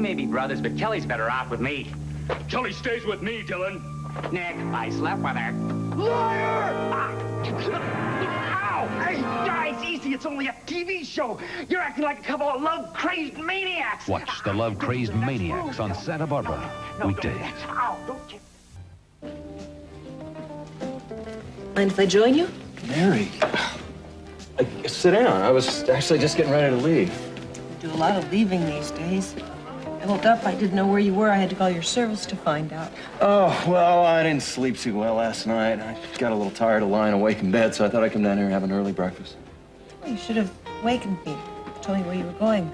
may be brothers, but Kelly's better off with me. Kelly stays with me, Dylan. Nick, I slept with her. Liar! Ow! Hey, guys, easy. It's only a TV show. You're acting like a couple of love-crazed maniacs. Watch The Love-Crazed Maniacs on Santa Barbara. Weekdays. Ow, don't you... Mind if I join you? Mary, sit down. I was actually just getting ready to leave. I do a lot of leaving these days. I woke up, I didn't know where you were. I had to call your service to find out. Oh, well, I didn't sleep too well last night. I got a little tired of lying awake in bed, so I thought I'd come down here and have an early breakfast. Well, you should have wakened me, told me where you were going.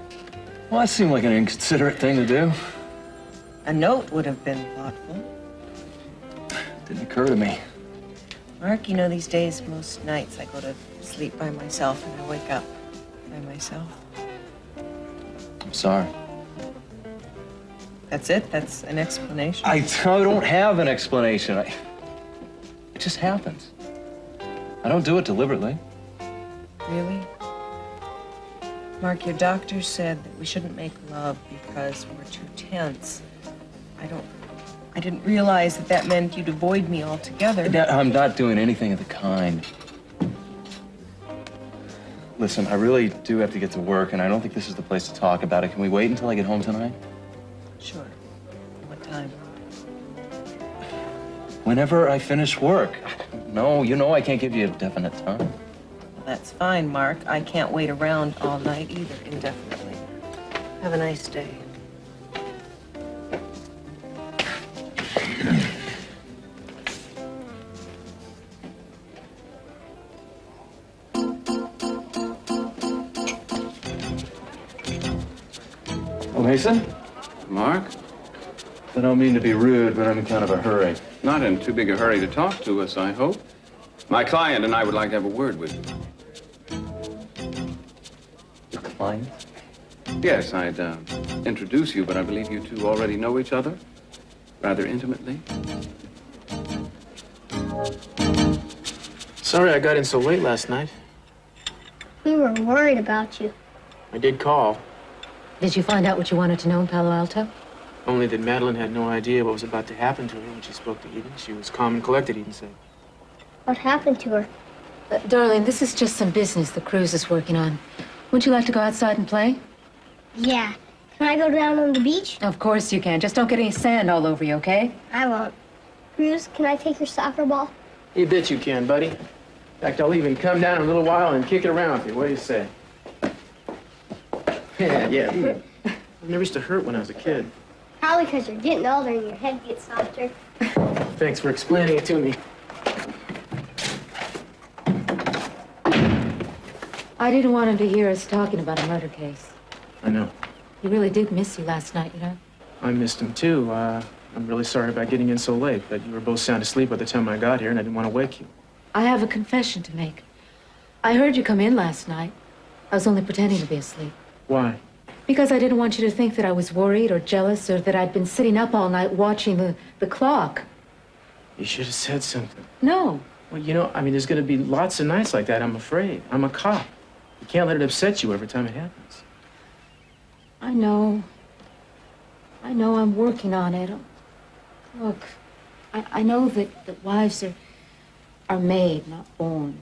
Well, that seemed like an inconsiderate thing to do. A note would have been thoughtful. Didn't occur to me. Mark, you know, these days, most nights I go to sleep by myself and I wake up by myself. I'm sorry. That's it? That's an explanation? I don't have an explanation. It just happens. I don't do it deliberately. Really? Mark, your doctor said that we shouldn't make love because we're too tense. I didn't realize that that meant you'd avoid me altogether. I'm not doing anything of the kind. Listen, I really do have to get to work, and I don't think this is the place to talk about it. Can we wait until I get home tonight? Sure. What time? Whenever I finish work. No, you know I can't give you a definite time. Well, that's fine, Mark. I can't wait around all night either, indefinitely. Have a nice day. Oh, Mason? Mark? I don't mean to be rude, but I'm in kind of a hurry. Not in too big a hurry to talk to us, I hope. My client and I would like to have a word with you. Your client? Yes, I'd introduce you, but I believe you two already know each other rather intimately. Sorry I got in so late last night. We were worried about you. I did call. Did you find out what you wanted to know in Palo Alto? Only that Madeline had no idea what was about to happen to her when she spoke to Eden. She was calm and collected, Eden said. What happened to her? Darling, this is just some business the cruise is working on. Wouldn't you like to go outside and play? Yeah. Can I go down on the beach? Of course you can. Just don't get any sand all over you, okay? I won't. Cruz, can I take your soccer ball? You bet you can, buddy. In fact, I'll even come down in a little while and kick it around with you. What do you say? Yeah. It never used to hurt when I was a kid. Probably because you're getting older and your head gets softer. Thanks for explaining it to me. I didn't want him to hear us talking about a murder case. I know. He really did miss you last night, you know? I missed him, too. I'm really sorry about getting in so late, but you were both sound asleep by the time I got here, and I didn't want to wake you. I have a confession to make. I heard you come in last night. I was only pretending to be asleep. Why? Because I didn't want you to think that I was worried or jealous or that I'd been sitting up all night watching the clock. You should have said something. No. Well, you know, I mean, there's going to be lots of nights like that, I'm afraid. I'm a cop. You can't let it upset you every time it happens. I know. I know I'm working on it. Look, I know that wives are made, not born.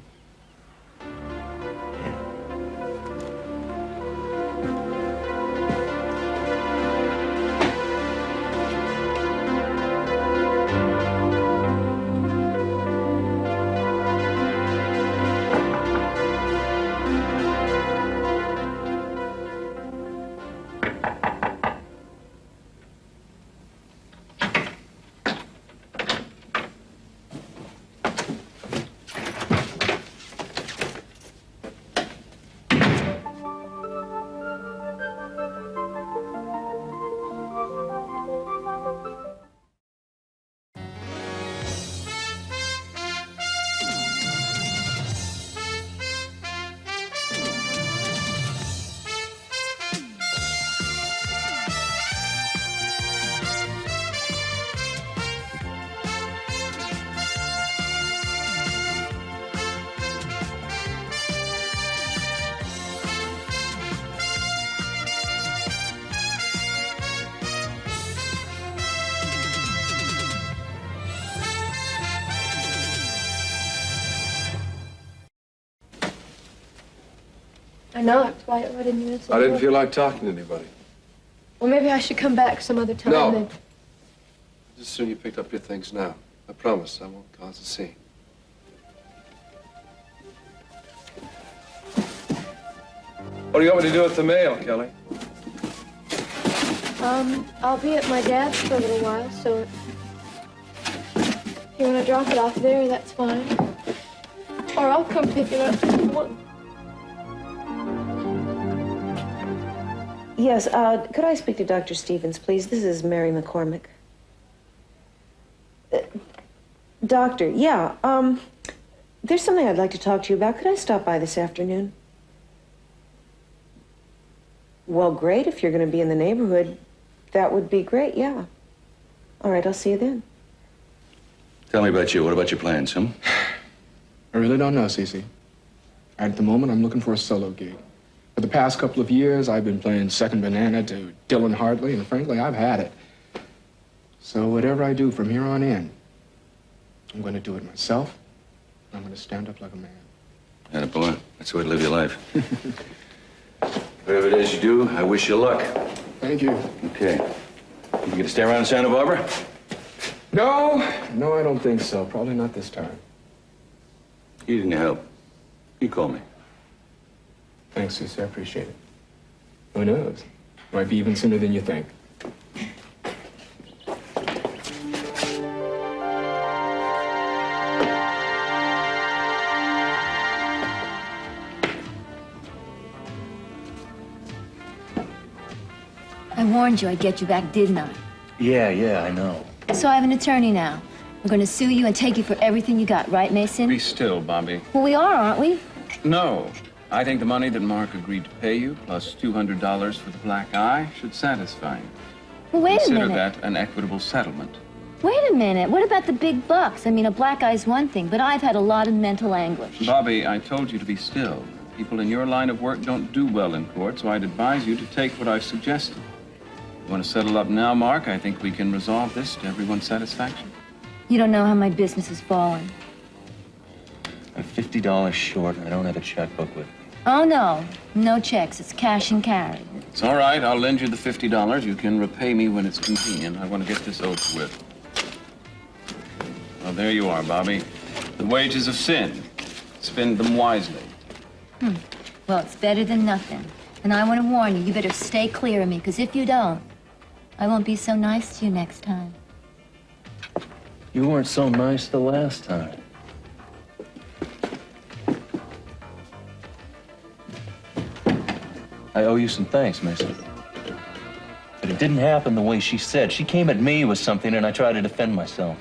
not? Why didn't you answer? I didn't feel like talking to anybody. Well, maybe I should come back some other time. No. Then. Just as soon you picked up your things now. I promise I won't cause a scene. What do you want me to do with the mail, Kelly? I'll be at my dad's for a little while, so if you want to drop it off there, that's fine. Or I'll come pick it up if you want. Yes, could I speak to Dr. Stevens, please? This is Mary McCormick. Doctor, yeah, there's something I'd like to talk to you about. Could I stop by this afternoon? Well, great. If you're going to be in the neighborhood, that would be great, yeah. All right, I'll see you then. Tell me about you. What about your plans, huh? I really don't know, Cece. At the moment, I'm looking for a solo gig. For the past couple of years, I've been playing second banana to Dylan Hartley, and frankly, I've had it. So whatever I do from here on in, I'm going to do it myself. I'm going to stand up like a man. Attaboy. That's the way to live your life. Whatever it is you do, I wish you luck. Thank you. Okay. You going to stay around in Santa Barbara? No, I don't think so. Probably not this time. You need any help? You call me. Thanks, Cece. I appreciate it. Who knows? Might be even sooner than you think. I warned you I'd get you back, didn't I? Yeah, I know. So I have an attorney now. I'm going to sue you and take you for everything you got, right, Mason? Be still, Bobby. Well, we are, aren't we? No. I think the money that Mark agreed to pay you, plus $200 for the black eye, should satisfy you. Well, wait a Consider minute. that an equitable settlement. Wait a minute. What about the big bucks? I mean, a black eye's one thing, but I've had a lot of mental anguish. Bobby, I told you to be still. People in your line of work don't do well in court, so I'd advise you to take what I've suggested. You want to settle up now, Mark? I think we can resolve this to everyone's satisfaction. You don't know how my business has fallen. I'm $50 short, and I don't have a checkbook with me. Oh, no. No checks. It's cash and carry. It's all right. I'll lend you the $50. You can repay me when it's convenient. I want to get this over with. Well, there you are, Bobby. The wages of sin. Spend them wisely. Well, it's better than nothing. And I want to warn you, you better stay clear of me, because if you don't, I won't be so nice to you next time. You weren't so nice the last time. I owe you some thanks, Mason. But it didn't happen the way she said. She came at me with something, and I tried to defend myself.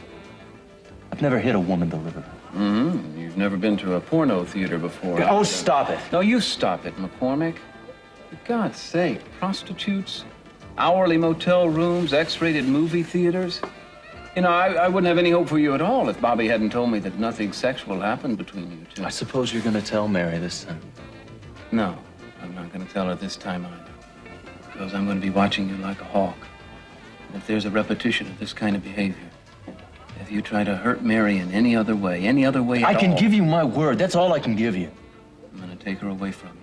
I've never hit a woman deliberately. Mm-hmm. You've never been to a porno theater before. Oh, stop it. No, you stop it, McCormick. For God's sake, prostitutes, hourly motel rooms, X-rated movie theaters. You know, I wouldn't have any hope for you at all if Bobby hadn't told me that nothing sexual happened between you two. I suppose you're going to tell Mary this time. No, I'm not going to tell her this time either. Because I'm going to be watching you like a hawk. And if there's a repetition of this kind of behavior, if you try to hurt Mary in any other way at all... I can give you my word. That's all I can give you. I'm going to take her away from you.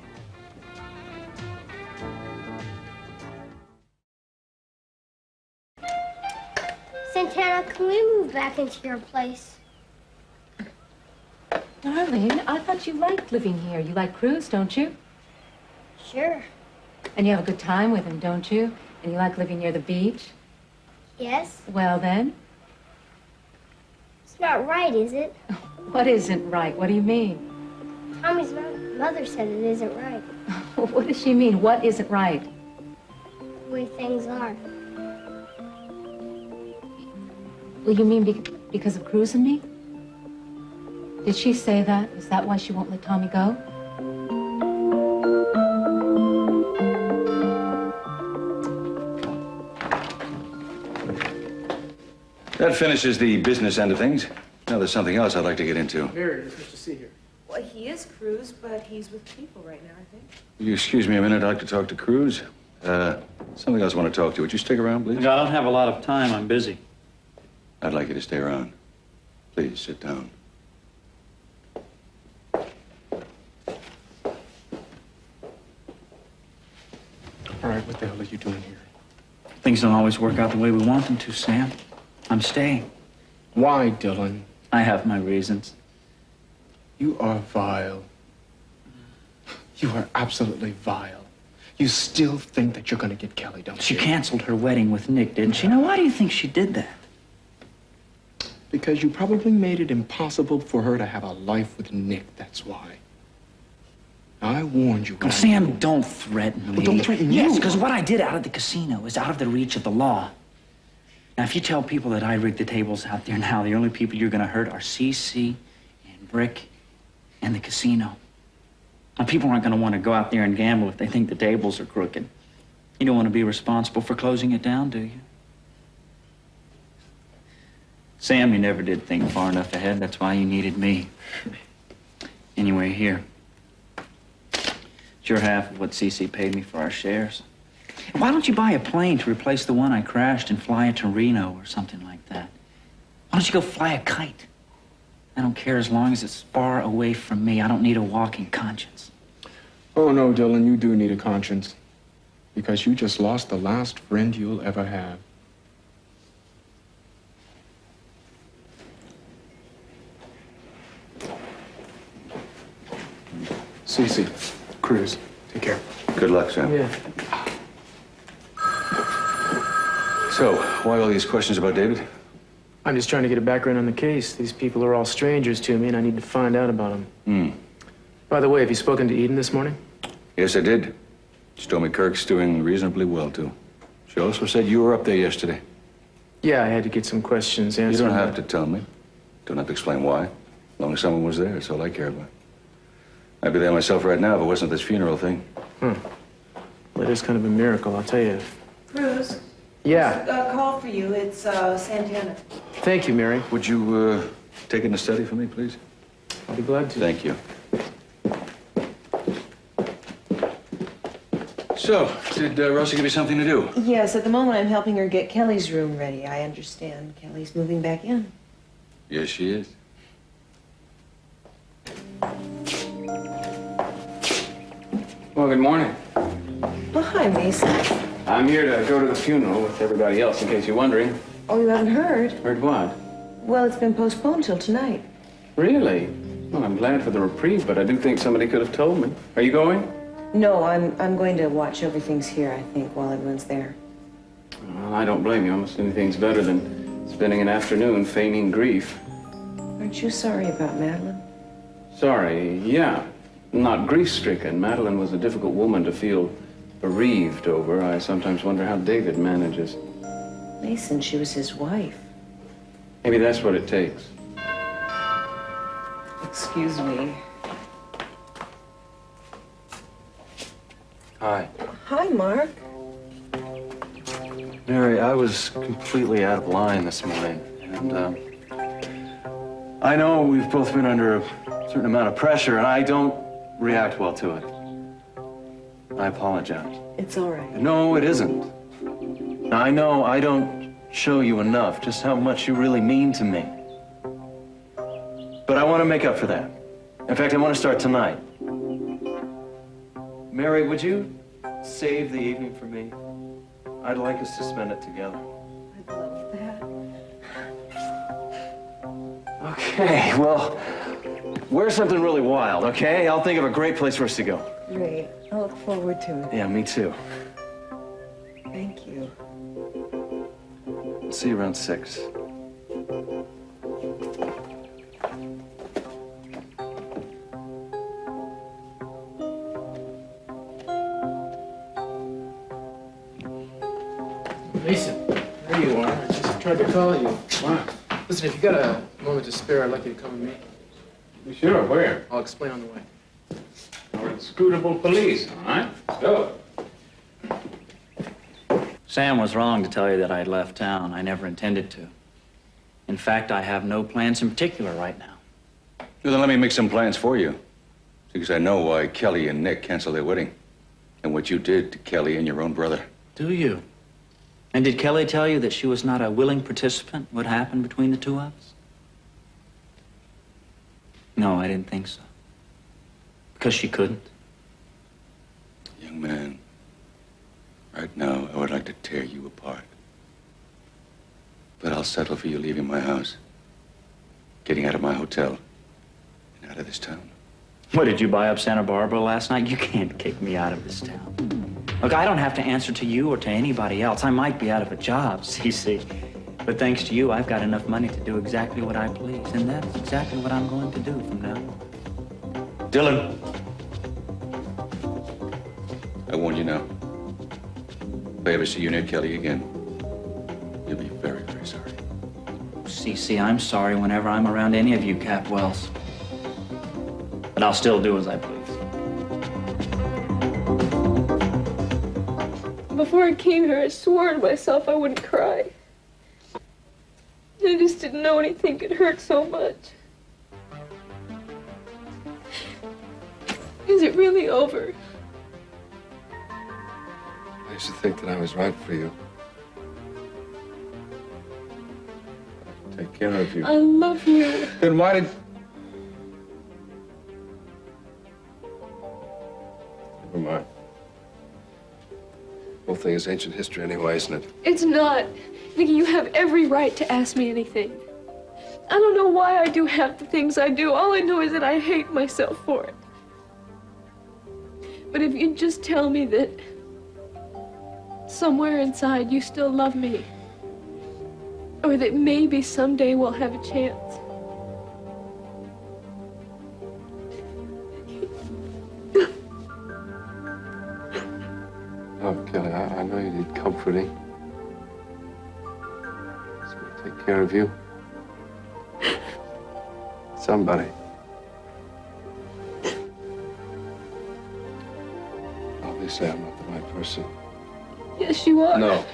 Santana, can we move back into your place? Darling, I thought you liked living here. You like Cruz, don't you? Sure. And you have a good time with him, don't you? And you like living near the beach? Yes? Well, then? It's not right, is it? What isn't right? What do you mean? Tommy's mother said it isn't right. What does she mean? What isn't right? The way things are. Well, you mean because of Cruz and me? Did she say that? Is that why she won't let Tommy go? That finishes the business end of things. Now there's something else I'd like to get into. Mary, it's good to see you. Well, he is Cruz, but he's with people right now, I think. Will you excuse me a minute? I'd like to talk to Cruz. Something else I want to talk to. Would you stick around, please? I don't have a lot of time. I'm busy. I'd like you to stay around. Please, sit down. the hell are you doing here? Things don't always work out the way we want them to, Sam. I'm staying. Why, Dylan? I have my reasons. You are vile. You are absolutely vile. You still think that you're going to get Kelly, don't She you? canceled her wedding with Nick, didn't she? Now, why do you think she did that? Because you probably made it impossible for her to have a life with Nick, that's why. I warned you. Well, Sam, don't threaten me. Well, don't threaten you. Yes, because what I did out of the casino is out of the reach of the law. Now, if you tell people that I rigged the tables out there now, the only people you're going to hurt are Cece and Brick and the casino. Now, people aren't going to want to go out there and gamble if they think the tables are crooked. You don't want to be responsible for closing it down, do you? Sam, you never did think far enough ahead. That's why you needed me. Anyway, here. It's your half of what Cece paid me for our shares. And why don't you buy a plane to replace the one I crashed and fly it to Reno or something like that? Why don't you go fly a kite? I don't care as long as it's far away from me. I don't need a walking conscience. Oh, no, Dylan, you do need a conscience. Because you just lost the last friend you'll ever have. Cece, Cruz, take care. Good luck, Sam. Yeah. So, why all these questions about David? I'm just trying to get a background on the case. These people are all strangers to me, and I need to find out about them. By the way, have you spoken to Eden this morning? Yes, I did. She told me Kirk's doing reasonably well, too. She also said you were up there yesterday. Yeah, I had to get some questions answered. You don't have to tell me. Don't have to explain why. As long as someone was there, that's all I care about. I'd be there myself right now if it wasn't this funeral thing. Well, it is kind of a miracle, I'll tell you. Cruz? Yeah. A call for you. It's Santana. Thank you, Mary. Would you take it in a study for me, please? I'll be glad to. Thank you. So, did Rosie give you something to do? Yes, at the moment I'm helping her get Kelly's room ready. I understand Kelly's moving back in. Yes, she is. Well, good morning. Well, hi, Mason. I'm here to go to the funeral with everybody else, in case you're wondering. Oh, you haven't heard? Heard what? Well, it's been postponed till tonight. Really? Well, I'm glad for the reprieve, but I do think somebody could have told me. Are you going? No, I'm going to watch over things here, I think, while everyone's there. Well, I don't blame you. Almost anything's better than spending an afternoon feigning grief. Aren't you sorry about Madeline? Sorry, yeah. Not grief-stricken. Madeline was a difficult woman to feel bereaved over. I sometimes wonder how David manages. Mason, she was his wife. Maybe that's what it takes. Excuse me. Hi. Hi, Mark. Mary, I was completely out of line this morning, and I know we've both been under a certain amount of pressure, and I don't react well to it. I apologize. It's all right. No, it isn't. Now, I know I don't show you enough just how much you really mean to me. But I want to make up for that. In fact, I want to start tonight. Mary, would you save the evening for me? I'd like us to spend it together. I'd love that. Okay, well, where's something really wild, okay? I'll think of a great place for us to go. Great. I look forward to it. Yeah, me too. Thank you. I'll see you around 6. Mason, there you are. I just tried to call you. Wow. Listen, if you got a moment to spare, I'd like you to come with me. Sure, where? I'll explain on the way. Or inscrutable police, all right? Let's go. Sam was wrong to tell you that I'd left town. I never intended to. In fact, I have no plans in particular right now. Well, then let me make some plans for you. Because I know why Kelly and Nick canceled their wedding. And what you did to Kelly and your own brother. Do you? And did Kelly tell you that she was not a willing participant in what happened between the two of us? No, I didn't think so. Because she couldn't. Young man, Right now, I would like to tear you apart. But I'll settle for you leaving my house, getting out of my hotel, and out of this town. What, did you buy up Santa Barbara last night? You can't kick me out of this town. Look, I don't have to answer to you or to anybody else. I might be out of a job, Cece. But thanks to you, I've got enough money to do exactly what I please. And that's exactly what I'm going to do from now on. Dylan! I warn you now. If I ever see you near Kelly again, you'll be very, very sorry. Cece, I'm sorry whenever I'm around any of you, Cap Wells. But I'll still do as I please. Before I came here, I swore to myself I wouldn't cry. I just didn't know anything could hurt so much. Is it really over? I used to think that I was right for you. I take care of you. I love you. Then why did... Never mind. The whole thing is ancient history anyway, isn't it? It's not. Vicky, you have every right to ask me anything. I don't know why I do half the things I do. All I know is that I hate myself for it. But if you'd just tell me that somewhere inside you still love me, or that maybe someday we'll have a chance. Oh, Kelly, I know you need comforting. So I take care of you. Somebody. Obviously, I'm not the right person. Yes, you are. No.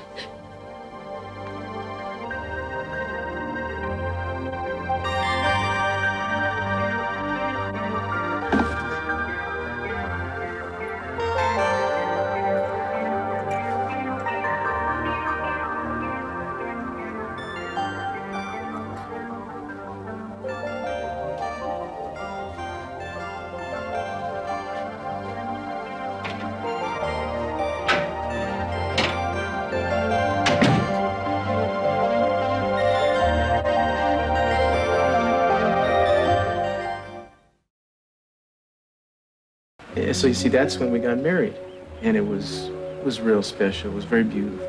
So you see, that's when we got married, and it was real special. It was very beautiful.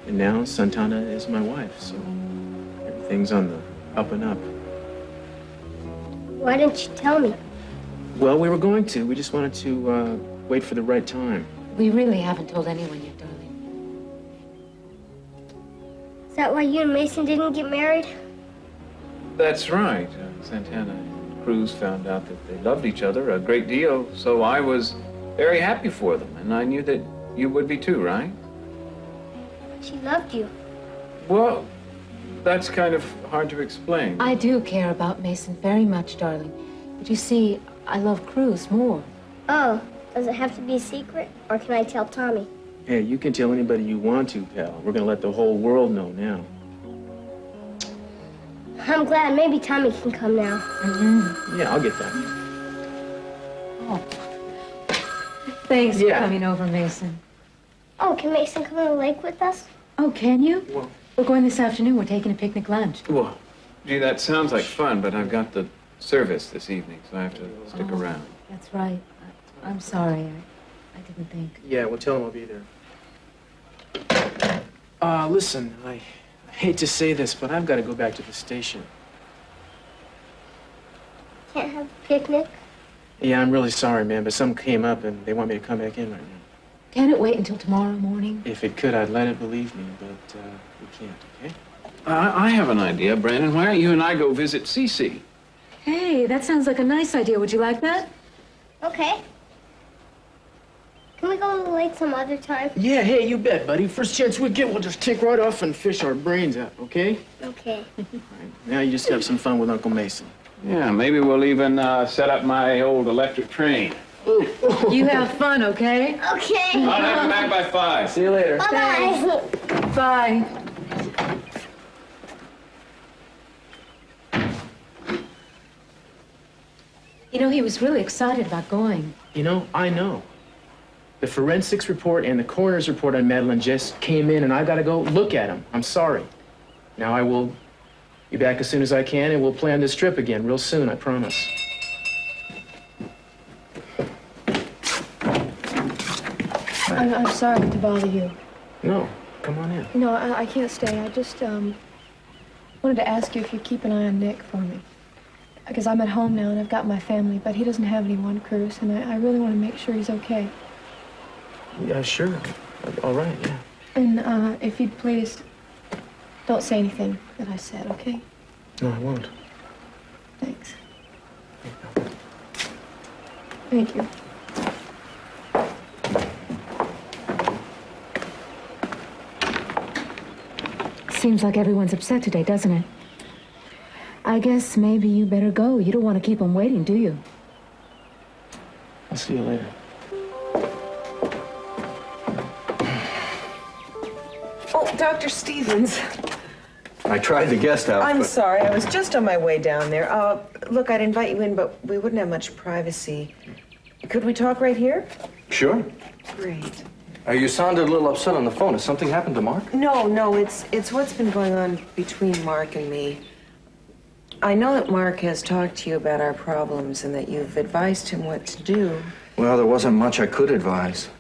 And now Santana is my wife, so everything's on the up and up. Why didn't you tell me? Well, we were going to. We just wanted to wait for the right time. We really haven't told anyone yet, darling. Is that why you and Mason didn't get married? That's right. Santana and Cruz found out that they loved each other a great deal, so I was very happy for them, and I knew that you would be too, right? She loved you. Well, that's kind of hard to explain. I do care about Mason very much, darling. But you see, I love Cruz more. Oh, does it have to be a secret, or can I tell Tommy? Hey, you can tell anybody you want to, pal. We're gonna let the whole world know now. I'm glad. Maybe Tommy can come now. Yeah, I'll get that. Oh. Thanks for coming over, Mason. Oh, can Mason come to the lake with us? Oh, can you? Well, we're going this afternoon. We're taking a picnic lunch. Well, gee, that sounds like fun, but I've got the service this evening, so I have to stick around. That's right. I'm sorry. I didn't think. Yeah, we'll tell him I'll be there. Listen, I hate to say this, but I've got to go back to the station. Can't have a picnic? Yeah, I'm really sorry, man, but something came up and they want me to come back in right now. Can it wait until tomorrow morning? If it could, I'd let it, believe me, but we can't, okay? I have an idea, Brandon. Why don't you and I go visit Cece? Hey, that sounds like a nice idea. Would you like that? Okay. Can we go to the lake some other time? Yeah, hey, you bet, buddy. First chance we get, we'll just take right off and fish our brains out, okay? Okay. All right. Now you just have some fun with Uncle Mason. Yeah, maybe we'll even set up my old electric train. You have fun, okay? Okay. I'll have you back by 5. See you later. Bye-bye. Bye. You know, he was really excited about going. You know, I know. The forensics report and the coroner's report on Madeline just came in, and I gotta go look at them. I'm sorry. Now I will be back as soon as I can, and we'll plan this trip again real soon, I promise. I'm sorry to bother you. No, come on in. No, I can't stay. I just wanted to ask you if you'd keep an eye on Nick for me. Because I'm at home now and I've got my family, but he doesn't have anyone, Cruz, and I really want to make sure he's okay. Yeah, sure. All right, yeah. And if you'd please, don't say anything that I said, okay? No, I won't. Thanks. Thank you. Seems like everyone's upset today, doesn't it? I guess maybe you better go. You don't want to keep them waiting, do you? I'll see you later. Oh, Dr. Stevens. I tried the guest house, I'm but... sorry. I was just on my way down there. Look, I'd invite you in, but we wouldn't have much privacy. Could we talk right here? Sure. Great. You sounded a little upset on the phone. Has something happened to Mark? No, it's what's been going on between Mark and me. I know that Mark has talked to you about our problems and that you've advised him what to do. Well, there wasn't much I could advise.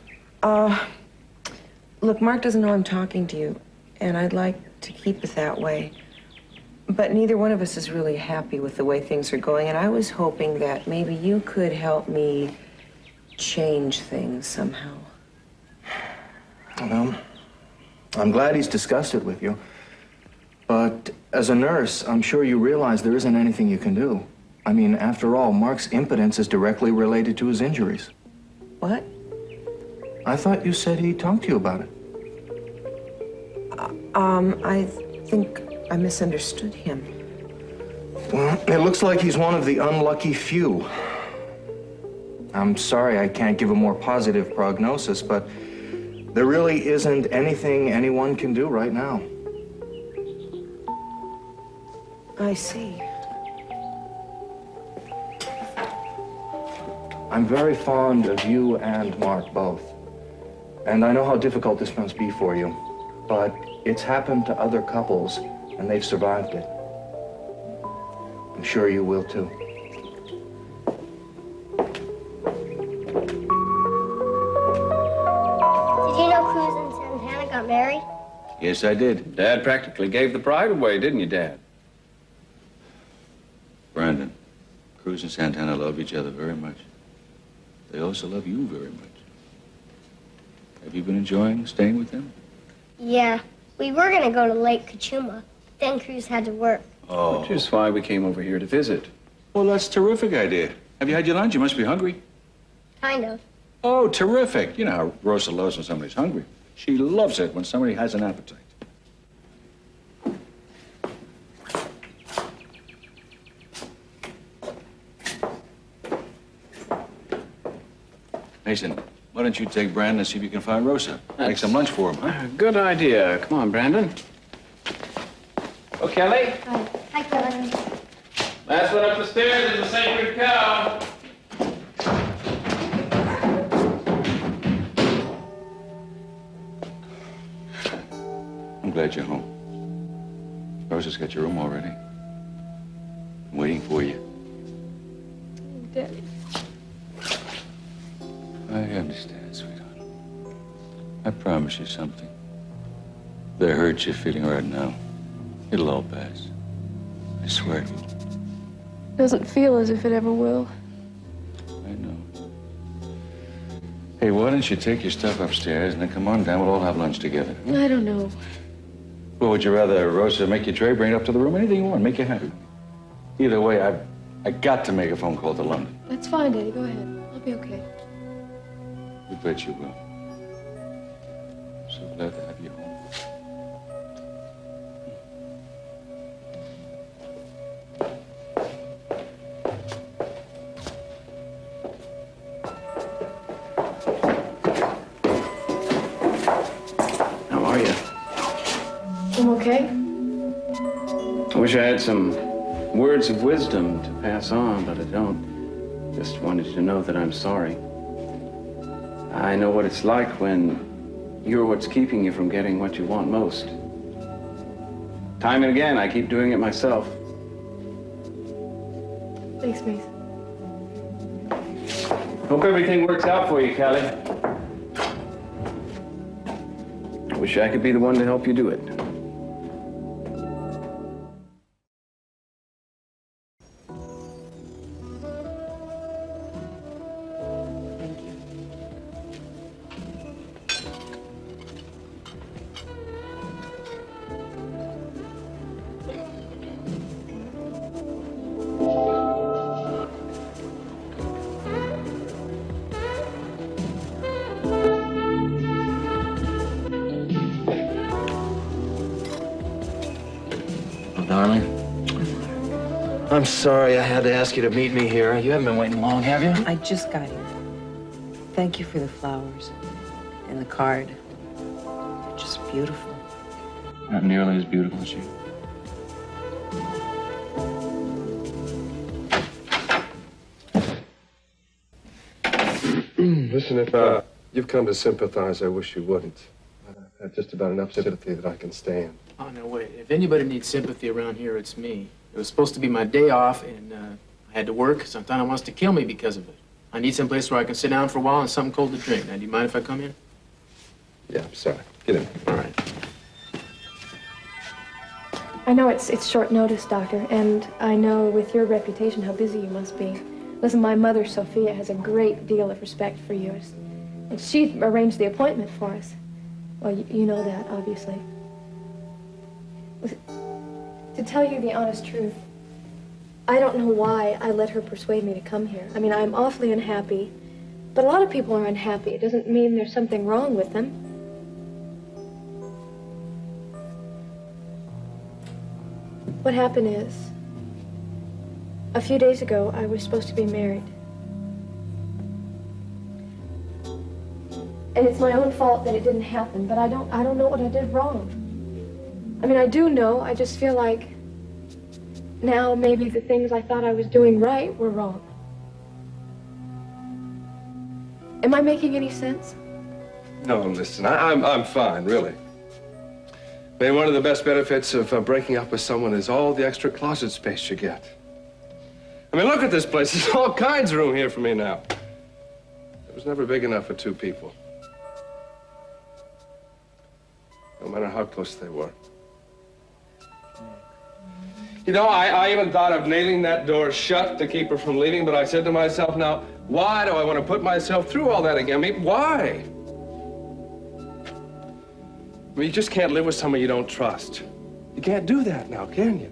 Look, Mark doesn't know I'm talking to you, and I'd like to keep it that way. But neither one of us is really happy with the way things are going, and I was hoping that maybe you could help me change things somehow. Well, I'm glad he's discussed it with you. But as a nurse, I'm sure you realize there isn't anything you can do. I mean, after all, Mark's impotence is directly related to his injuries. What? I thought you said he talked to you about it. I think I misunderstood him. Well, it looks like he's one of the unlucky few. I'm sorry I can't give a more positive prognosis, but there really isn't anything anyone can do right now. I see. I'm very fond of you and Mark both. And I know how difficult this must be for you. But it's happened to other couples, and they've survived it. I'm sure you will too. Did you know Cruz and Santana got married? Yes, I did. Dad practically gave the bride away, didn't you, Dad? Brandon, Cruz and Santana love each other very much. They also love you very much. Have you been enjoying staying with them? Yeah, we were gonna go to Lake Cachuma. Then Cruz had to work. Oh. Which is why we came over here to visit. Well, that's a terrific idea. Have you had your lunch? You must be hungry. Kind of. Oh, terrific. You know how Rosa loves when somebody's hungry. She loves it when somebody has an appetite. Mason, why don't you take Brandon and see if you can find Rosa? Make some lunch for him, huh? Good idea. Come on, Brandon. Oh, Kelly. Hi, Kelly. Last one up the stairs is the sacred cow. I'm glad you're home. Rosa's got your room already. I'm waiting for you. Daddy. I understand, sweetheart. I promise you something. The hurt you're feeling right now, it'll all pass. I swear to you. Doesn't feel as if it ever will. I know. Hey, why don't you take your stuff upstairs and then come on down? We'll all have lunch together. I don't know. Well, would you rather Rosa make your tray, bring it up to the room? Anything you want, make you happy. Either way, I got to make a phone call to London. That's fine, Daddy. Go ahead. I'll be okay. You bet you will. So glad to have you home. How are you? I'm okay. I wish I had some words of wisdom to pass on, but I don't. Just wanted you to know that I'm sorry. I know what it's like when you're what's keeping you from getting what you want most. Time and again, I keep doing it myself. Thanks, Mason. Hope everything works out for you, Callie. I wish I could be the one to help you do it. Darling, I'm sorry I had to ask you to meet me here. You haven't been waiting long, have you? I just got here. Thank you for the flowers and the card. They're just beautiful. Not nearly as beautiful as you. Listen, if you've come to sympathize, I wish you wouldn't. I've had just about enough sympathy that I can stand. Oh, no, wait. If anybody needs sympathy around here, it's me. It was supposed to be my day off, and I had to work. Santana wants to kill me because of it. I need someplace where I can sit down for a while and something cold to drink. Now, do you mind if I come in? Yeah, I'm sorry. Get in. All right. I know it's short notice, Doctor, and I know with your reputation how busy you must be. Listen, my mother, Sophia, has a great deal of respect for you, and she arranged the appointment for us. Well, you know that, obviously. To tell you the honest truth, I don't know why I let her persuade me to come here. I mean, I'm awfully unhappy, but a lot of people are unhappy. It doesn't mean there's something wrong with them. What happened is, a few days ago, I was supposed to be married. And it's my own fault that it didn't happen, but I don't know what I did wrong. I mean, I do know, I just feel like now maybe the things I thought I was doing right were wrong. Am I making any sense? No, listen, I'm fine, really. I mean, one of the best benefits of breaking up with someone is all the extra closet space you get. I mean, look at this place. There's all kinds of room here for me now. It was never big enough for two people. No matter how close they were. You know, I even thought of nailing that door shut to keep her from leaving, but I said to myself, now, why do I want to put myself through all that again? I mean, why? I mean, you just can't live with someone you don't trust. You can't do that now, can you?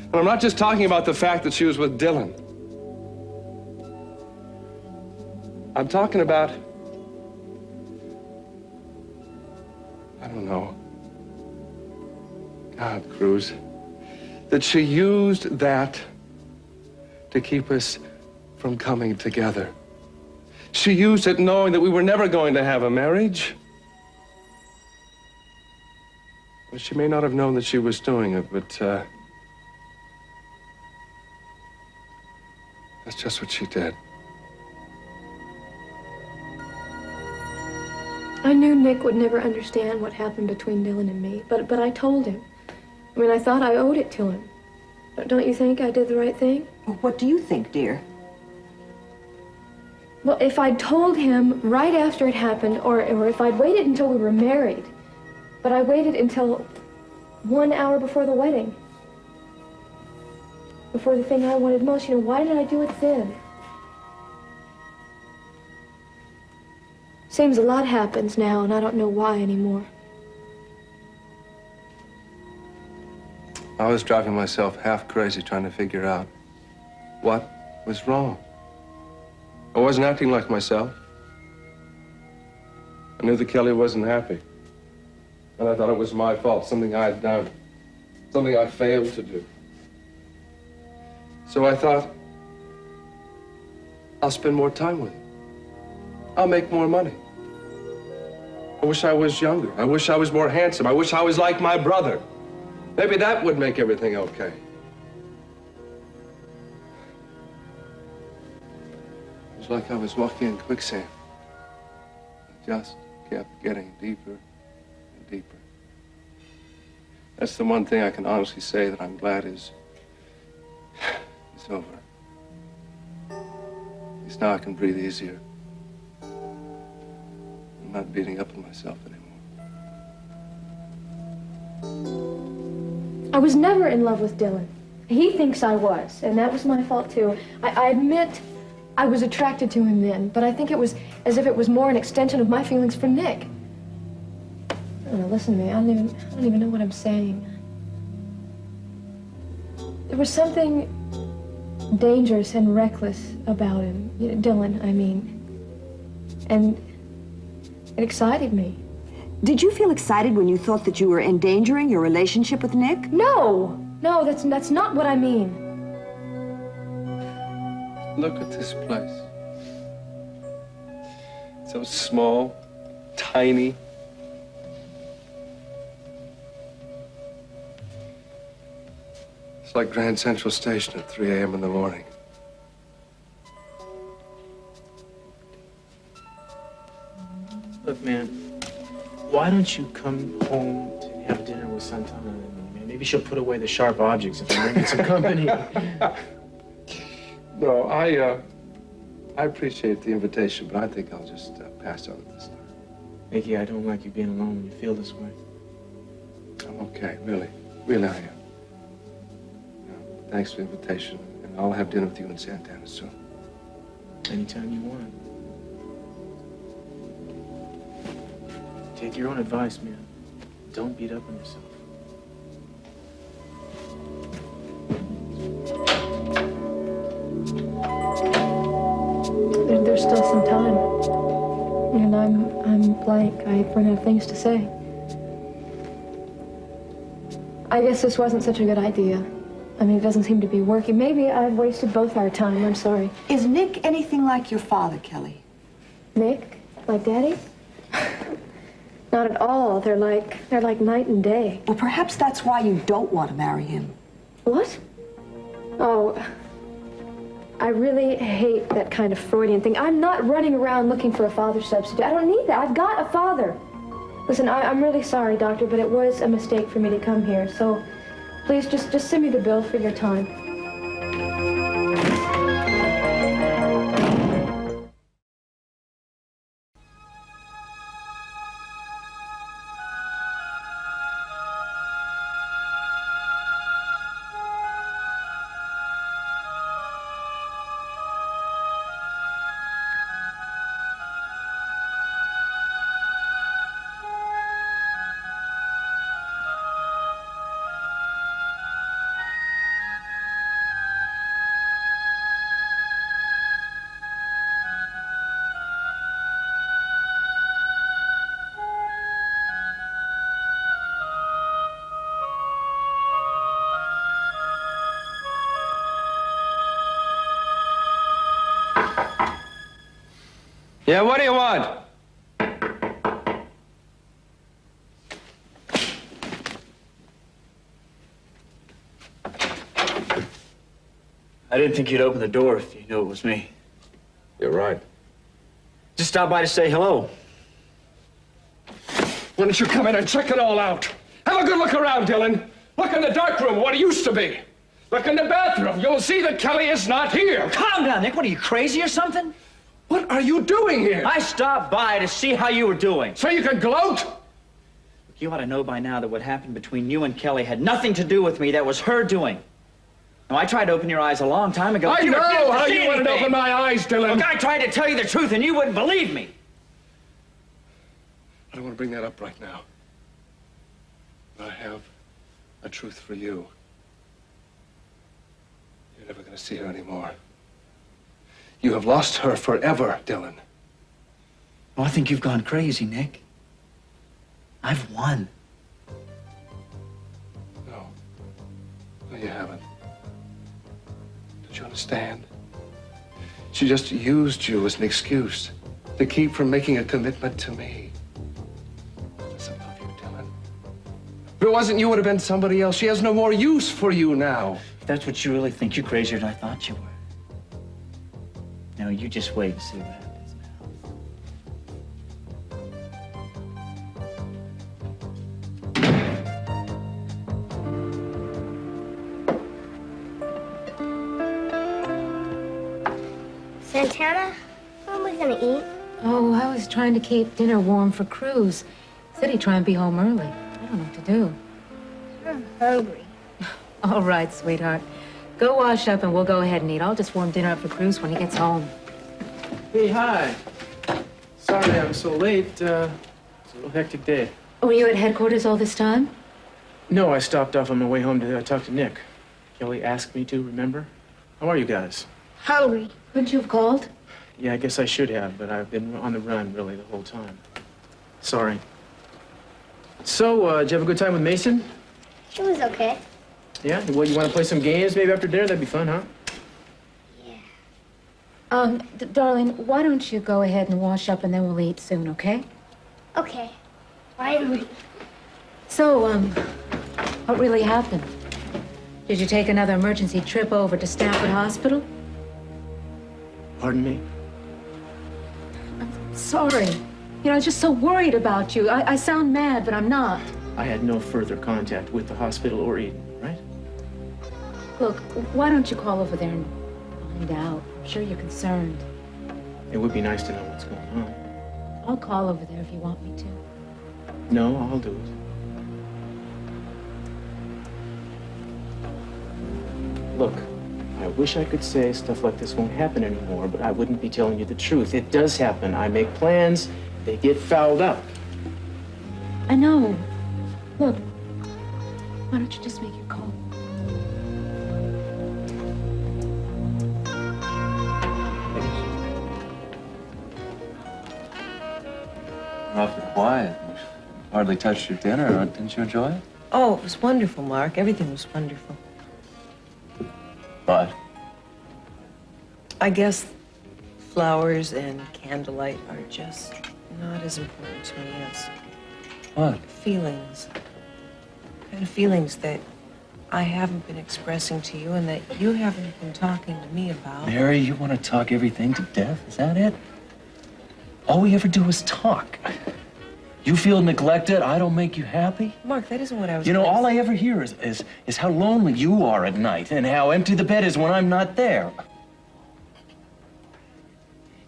And I'm not just talking about the fact that she was with Dylan. I'm talking about, I don't know. God, Cruz, that she used that to keep us from coming together. She used it knowing that we were never going to have a marriage. Well, she may not have known that she was doing it, but that's just what she did. I knew Nick would never understand what happened between Dylan and me, but I told him. I mean, I thought I owed it to him. Don't you think I did the right thing? Well, what do you think, dear? Well, if I'd told him right after it happened, or if I'd waited until we were married, but I waited until 1 hour before the wedding, before the thing I wanted most, why did I do it then? Seems a lot happens now, and I don't know why anymore. I was driving myself half crazy trying to figure out what was wrong. I wasn't acting like myself. I knew that Kelly wasn't happy. And I thought it was my fault, something I had done, something I failed to do. So I thought, I'll spend more time with her. I'll make more money. I wish I was younger. I wish I was more handsome. I wish I was like my brother. Maybe that would make everything okay. It was like I was walking in quicksand. just kept getting deeper and deeper. That's the one thing I can honestly say that I'm glad is over. At least now I can breathe easier. I'm not beating up on myself anymore. I was never in love with Dylan. He thinks I was, and that was my fault too. I admit I was attracted to him then, but I think it was as if it was more an extension of my feelings for Nick. I don't know, listen to me, I don't even know what I'm saying. There was something dangerous and reckless about him, Dylan, I mean. And it excited me. Did you feel excited when you thought that you were endangering your relationship with Nick? No, that's not what I mean. Look at this place. So small, tiny. It's like Grand Central Station at 3 a.m. in the morning. Look, man, why don't you come home to have dinner with Santana and me, man? Maybe she'll put away the sharp objects if I'm bringing some company. No, I appreciate the invitation, but I think I'll just pass on it this time. Mickey, I don't like you being alone when you feel this way. I'm okay, really. Really, I am. Thanks for the invitation, and I'll have dinner with you in Santana soon. Anytime you want. Take your own advice, man. Don't beat up on yourself. There's still some time. And I'm blank. I run out of things to say. I guess this wasn't such a good idea. I mean, it doesn't seem to be working. Maybe I've wasted both our time. I'm sorry. Is Nick anything like your father, Kelly? Nick? Like Daddy? Not at all. They're like night and day. Well, perhaps that's why you don't want to marry him. What? Oh, I really hate that kind of Freudian thing. I'm not running around looking for a father substitute. I don't need that. I've got a father. Listen, I'm really sorry, Doctor, but it was a mistake for me to come here. So please just send me the bill for your time. Yeah, what do you want? I didn't think you'd open the door if you knew it was me. You're right. Just stopped by to say hello. Why don't you come in and check it all out? Have a good look around, Dylan. Look in the dark room, what it used to be. Look in the bathroom. You'll see that Kelly is not here. Calm down, Nick. What, are you crazy or something? What are you doing here? I stopped by to see how you were doing. So you can gloat? Look, you ought to know by now that what happened between you and Kelly had nothing to do with me. That was her doing. Now, I tried to open your eyes a long time ago. I know how you wanted to open my eyes, Dylan. Look, I tried to tell you the truth, and you wouldn't believe me. I don't want to bring that up right now. But I have a truth for you. You're never going to see her anymore. You have lost her forever, Dylan. Oh, I think you've gone crazy, Nick. I've won. No. No, you haven't. Don't you understand? She just used you as an excuse to keep from making a commitment to me. She doesn't love you, Dylan. If it wasn't you, it would have been somebody else. She has no more use for you now. If that's what you really think, you're crazier than I thought you were. No, you just wait and see what happens Santana, what are we gonna eat? Oh, I was trying to keep dinner warm for Cruz. Said he'd try and be home early. I don't know what to do. I'm hungry. All right, sweetheart. Go wash up and we'll go ahead and eat. I'll just warm dinner up for Cruz when he gets home. Hey, hi. Sorry I'm so late. It's a real hectic day. Were you at headquarters all this time? No, I stopped off on my way home to talk to Nick. Kelly asked me to, remember? How are you guys? Hungry. Couldn't you have called? Yeah, I guess I should have, but I've been on the run, really, the whole time. Sorry. So, did you have a good time with Mason? It was okay. Yeah? Well, you want to play some games maybe after dinner? That'd be fun, huh? Darling, why don't you go ahead and wash up and then we'll eat soon, okay? Okay. Finally. So, what really happened? Did you take another emergency trip over to Stanford Hospital? Pardon me? Sorry. You know, I was just so worried about you. I sound mad, but I'm not. I had no further contact with the hospital or Eden, right? Look, why don't you call over there and find out? I'm sure you're concerned. It would be nice to know what's going on. I'll call over there if you want me to. No, I'll do it. Look, I wish I could say stuff like this won't happen anymore, but I wouldn't be telling you the truth. It does happen. I make plans, they get fouled up. I know. Look, why don't you just make your call? Awfully quiet. Hardly touched your dinner. Didn't you enjoy it? Oh, it was wonderful, Mark. Everything was wonderful. But? I guess flowers and candlelight are just not as important to me as What? feelings. Kind of feelings that I haven't been expressing to you and that you haven't been talking to me about. Mary, you want to talk everything to death? Is that it? All we ever do is talk. You feel neglected, I don't make you happy? Mark, that isn't what I was You know, trying to all I ever hear is how lonely you are at night and how empty the bed is when I'm not there.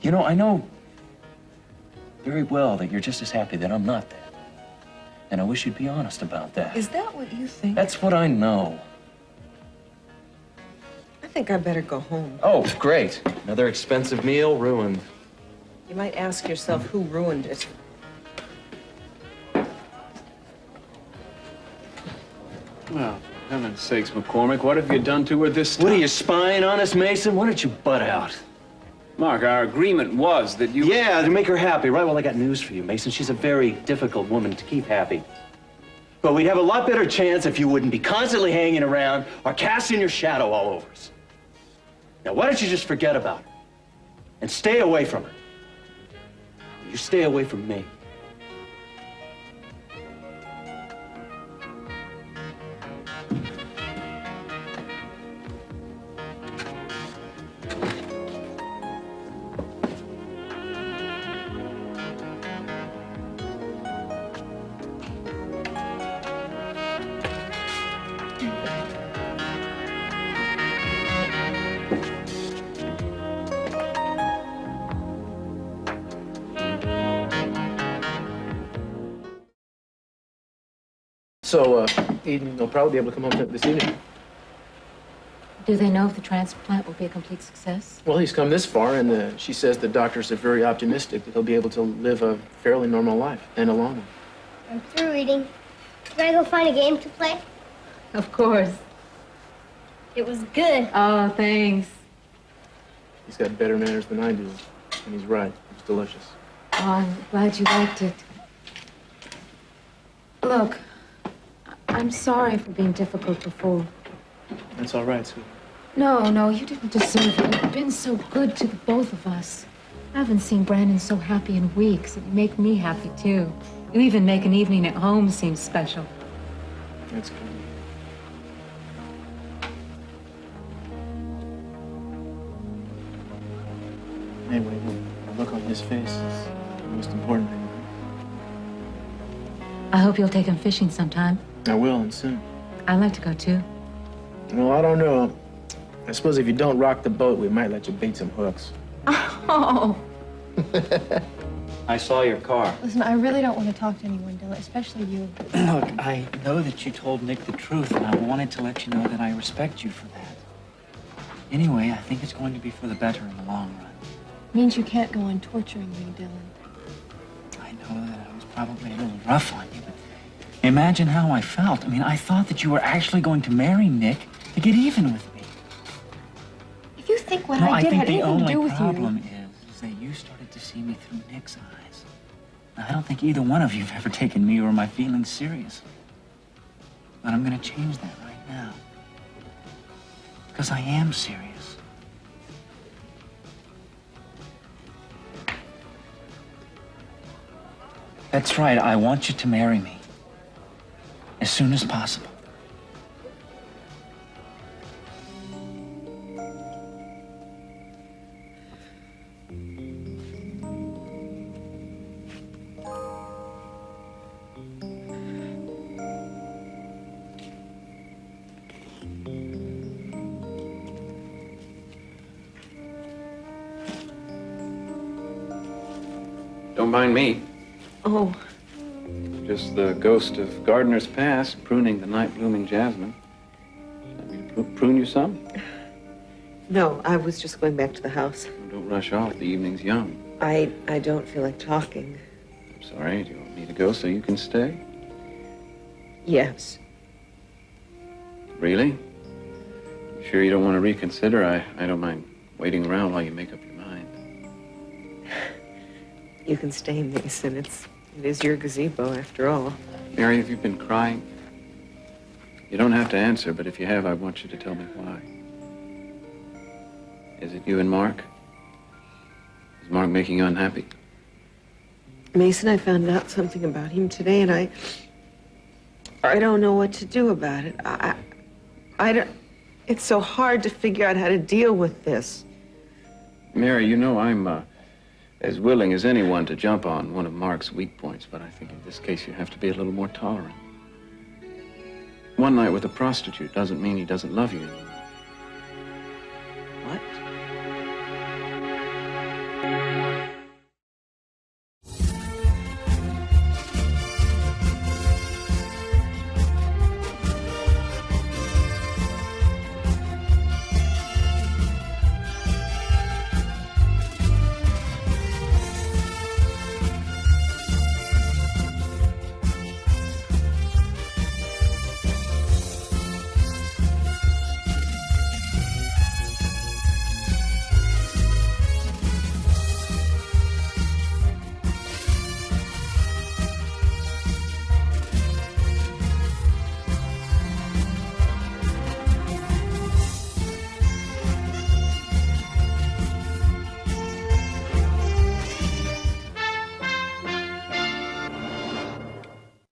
You know, I know very well that you're just as happy that I'm not there. And I wish you'd be honest about that. Is that what you think? That's what I know. I think I better go home. Oh, great. Another expensive meal ruined. You might ask yourself who ruined it. Well, for heaven's sakes, McCormick, what have you done to her this time? What are you, spying on us, Mason? Why don't you butt out? Mark, our agreement was that you... Yeah, to make her happy, right? Well, I got news for you, Mason. She's a very difficult woman to keep happy. But we'd have a lot better chance if you wouldn't be constantly hanging around or casting your shadow all over us. Now, why don't you just forget about her and stay away from her? You stay away from me. So, Eden will probably be able to come home this evening. Do they know if the transplant will be a complete success? Well, he's come this far, and she says the doctors are very optimistic that he'll be able to live a fairly normal life, and a long one. I'm through reading. Can I go find a game to play? Of course. It was good. Oh, thanks. He's got better manners than I do, and he's right. It's delicious. Oh, I'm glad you liked it. Look, I'm sorry for being difficult before. That's all right, sweetie. No, you didn't deserve it. You've been so good to the both of us. I haven't seen Brandon so happy in weeks. It make me happy, too. You even make an evening at home seem special. That's good. Anyway, the look on his face is the most important thing. I hope you'll take him fishing sometime. I will, and soon. I'd like to go, too. Well, I don't know. I suppose if you don't rock the boat, we might let you bait some hooks. Oh. I saw your car. Listen, I really don't want to talk to anyone, Dylan, especially you. Look, I know that you told Nick the truth, and I wanted to let you know that I respect you for that. Anyway, I think it's going to be for the better in the long run. Means you can't go on torturing me, Dylan. I know that I was probably a little rough on you, but imagine how I felt. I mean, I thought that you were actually going to marry Nick to get even with me. If you think what No, I did think had the anything to do only with problem you... is that you started to see me through Nick's eyes. Now, I don't think either one of you have ever taken me or my feelings seriously. But I'm going to change that right now. Because I am serious. That's right, I want you to marry me. As soon as possible. Don't mind me. Oh. Just the ghost of gardener's past, pruning the night-blooming jasmine. Want me to prune you some? No, I was just going back to the house. Don't rush off. The evening's young. I don't feel like talking. I'm sorry. Do you want me to go so you can stay? Yes. Really? You sure you don't want to reconsider? I don't mind waiting around while you make up your mind. You can stay, Mason. It is your gazebo, after all. Mary, have you been crying? You don't have to answer, but if you have, I want you to tell me why. Is it you and Mark? Is Mark making you unhappy? Mason, I found out something about him today, and I don't know what to do about it. I don't... It's so hard to figure out how to deal with this. Mary, you know I'm as willing as anyone to jump on one of Mark's weak points, but I think in this case you have to be a little more tolerant. One night with a prostitute doesn't mean he doesn't love you anymore.